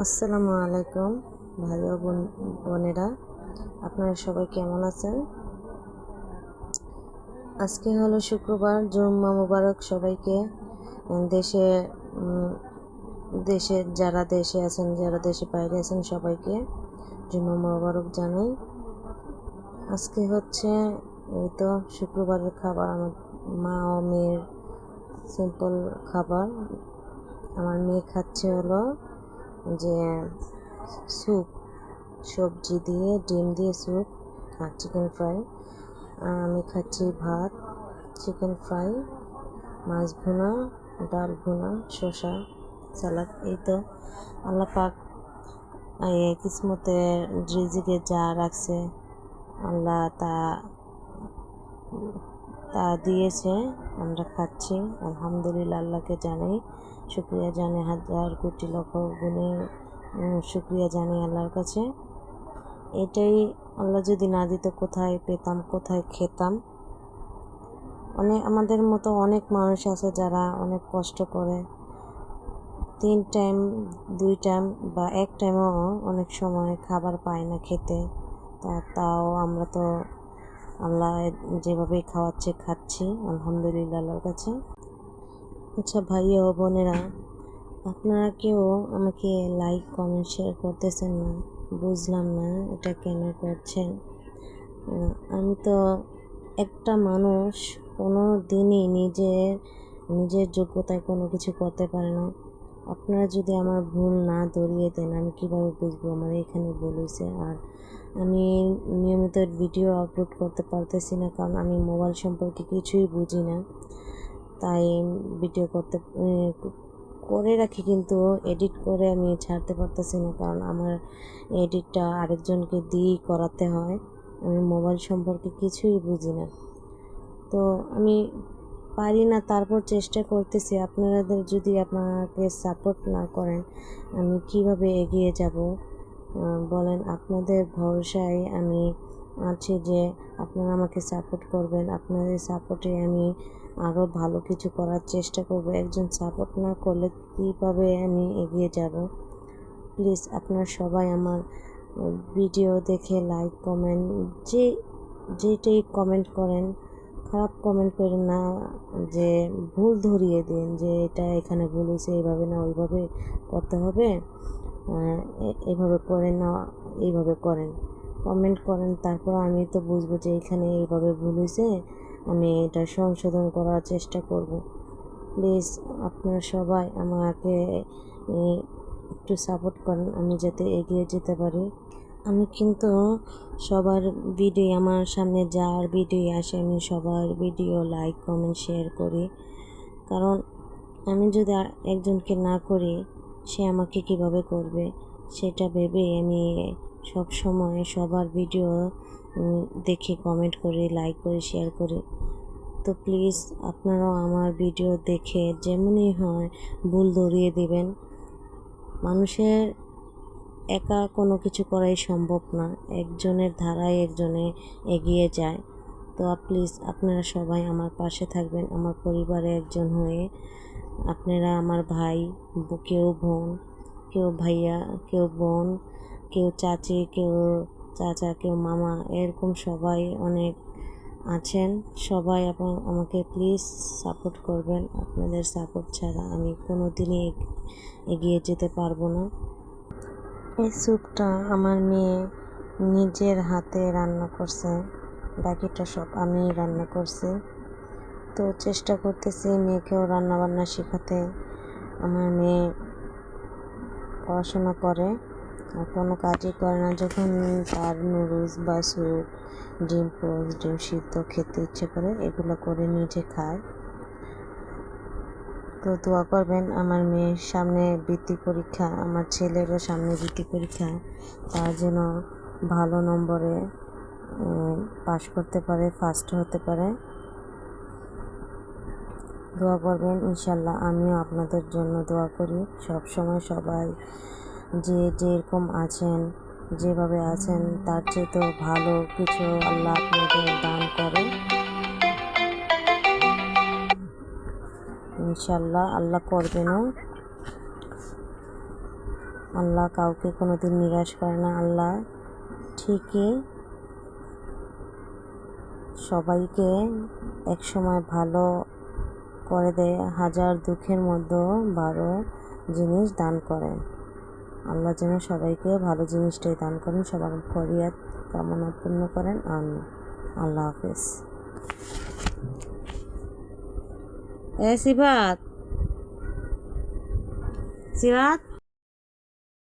আসসালামু আলাইকুম ভাই ও বোনেরা, আপনারা সবাই কেমন আছেন? আজকে হলো শুক্রবার, জুম্মা মুবারক সবাইকে। দেশে দেশে যারা দেশে আছেন, যারা দেশে বাইরে আছেন, সবাইকে জুম্মা মুবারক জানাই। আজকে হচ্ছে এই তো শুক্রবারের খাবার, আমার মা ও মেয়ের সিম্পল খাবার। আমার মেয়ে খাচ্ছে হলো যে স্যুপ, সবজি দিয়ে ডিম দিয়ে স্যুপ আর চিকেন ফ্রাই। আর আমি খাচ্ছি ভাত, চিকেন ফ্রাই, মাছ ভুনা, ডাল ভুনা, শসা, সালাদ। এই তো আল্লাহ পাক কিসমতে রিজিকে যা রাখছে আল্লাহ তা দিয়েছে, আমরা খাচ্ছি। আলহামদুলিল্লাহ, আল্লাহকে জানাই শুকরিয়া, জানি হাজার কোটি লক্ষ গুণে শুকরিয়া জানি আল্লাহর কাছে। এটাই, আল্লাহ যদি না দিত কোথায় পেতাম, কোথায় খেতাম? আমাদের মতো অনেক মানুষ আছে যারা অনেক কষ্ট করে, 3 টাইম 2 টাইম বা 1 টাইমও অনেক সময় খাবার পায় না খেতে। তাও আমরা তো আল্লাহ যেভাবে খাচ্ছি, আলহামদুলিল্লাহ আল্লাহর কাছে। আচ্ছা ভাই ও বোনেরা, আপনারা কেউ আমাকে লাইক কমেন্ট শেয়ার করতেছেন না, বুঝলাম না এটা কেন করছেন। আমি তো একটা মানুষ কোনো দিনই নিজের যোগ্যতায় কোনো কিছু করতে পারে না। আপনারা যদি আমার ভুল না ধরিয়ে দেন, আমি কিভাবে বুঝবো আমার এখানে ভুল হয়েছে? আর আমি নিয়মিত ভিডিও আপলোড করতে পারতেছি না, কারণ আমি মোবাইল সম্পর্কে কিছুই বুঝি না। তাই ভিডিও করে রাখি, কিন্তু এডিট করে আমি ছাড়তে পারতেছি না, কারণ আমার এডিটটা আরেকজনকে দিয়েই করাতে হয়। আমি মোবাইল সম্পর্কে কিছুই বুঝি না, তো আমি পারি না। তারপর চেষ্টা করতেছি। আপনাদের যদি আপনাকে সাপোর্ট না করেন, আমি কিভাবে এগিয়ে যাব বলেন? আপনাদের ভরসায় আমি আছি যে আপনারা আমাকে সাপোর্ট করবেন। আপনাদের সাপোর্টে আমি আরও ভালো কিছু করার চেষ্টা করব। একজন সাপোর্ট না করলে কীভাবে আমি এগিয়ে যাব? প্লিজ আপনারা সবাই আমার ভিডিও দেখে লাইক কমেন্ট, যেটাই কমেন্ট করেন, খারাপ কমেন্ট করেন না, যে ভুল ধরিয়ে দিন যে এটা এখানে ভুল হয়েছে, এইভাবে না ওইভাবে করতে হবে, এভাবে করেন না, এইভাবে করেন, কমেন্ট করেন। তারপর আমি তো বুঝবো যে এখানে এইভাবে ভুল হয়েছে, আমি এটা সংশোধন করার চেষ্টা করব। প্লিজ আপনারা সবাই আমাকে একটু সাপোর্ট করেন, আমি যাতে এগিয়ে যেতে পারি। আমি কিন্তু সবার ভিডিও, আমার সামনে যার ভিডিও আসে, আমি সবার ভিডিও লাইক কমেন্ট শেয়ার করি, কারণ আমি যদি একজনকে না করি, সে আমাকে কিভাবে করবে সেটা ভেবে আমি সব সময় সবার ভিডিও দেখে কমেন্ট করি, লাইক করি, শেয়ার করি। তো প্লিজ আপনারাও আমার ভিডিও দেখে যেমনই হয় ভুল ধরিয়ে দিবেন। মানুষের একা কোনো কিছু করাই সম্ভব না, একজনের ধারায় একজনে এগিয়ে যায়। তো প্লিজ আপনারা সবাই আমার পাশে থাকবেন, আমার পরিবারে একজন হয়ে। আপনারা আমার ভাই, কেউ বোন, কেউ ভাইয়া, কেউ বোন, কেউ চাচি, কেউ চাচা, কেউ মামা, এরকম সবাই অনেক আছেন। সবাই আমাকে প্লিজ সাপোর্ট করবেন। আপনাদের সাপোর্ট ছাড়া আমি কোনো দিনই এগিয়ে যেতে পারবো না। এই স্যুপটা আমার মেয়ে নিজের হাতে রান্না করছে, বাকিটা সব আমি রান্না করছি। তো চেষ্টা করতেছি মেয়েকেও রান্নাবান্না শেখাতে। আমার মেয়ে পড়াশোনা করে আর কোনো কাজই করে না, যখন তার নুডলস বা স্যুপ, ডিম পোস্ট, ডিম সিদ্ধ খেতে ইচ্ছে করে, এগুলো করে নিজে খায়। তো দোয়া করবেন, আমার মেয়ের সামনে বৃত্তি পরীক্ষা, আমার ছেলেরও সামনে বৃত্তি পরীক্ষা, তার যেন ভালো নম্বরে পাশ করতে পারে, ফার্স্ট হতে পারে। দোয়া করবেন ইনশাল্লাহ। আমিও আপনাদের জন্য দোয়া করি সব সময়। সবাই যেরকম আছেন, যেভাবে আছেন, তার চেয়ে তো ভালো কিছু আল্লাহ আপনাদের দান করে ইনশাল্লাহ, আল্লাহ করবেনও। আল্লাহ কাউকে কোনোদিন নিরাশ করে না। আল্লাহ ঠিকই সবাইকে একসময় ভালো করে দেয়, হাজার দুঃখের মধ্যেও ভালো জিনিস দান করেন। আল্লাহ যেন সবাইকে ভালো জিনিসটাই দান করেন, সবার ফরিয়াদ কামনা পূর্ণ করেন। আমিন। আল্লাহ হাফেজ। সিফাত, সিফাত।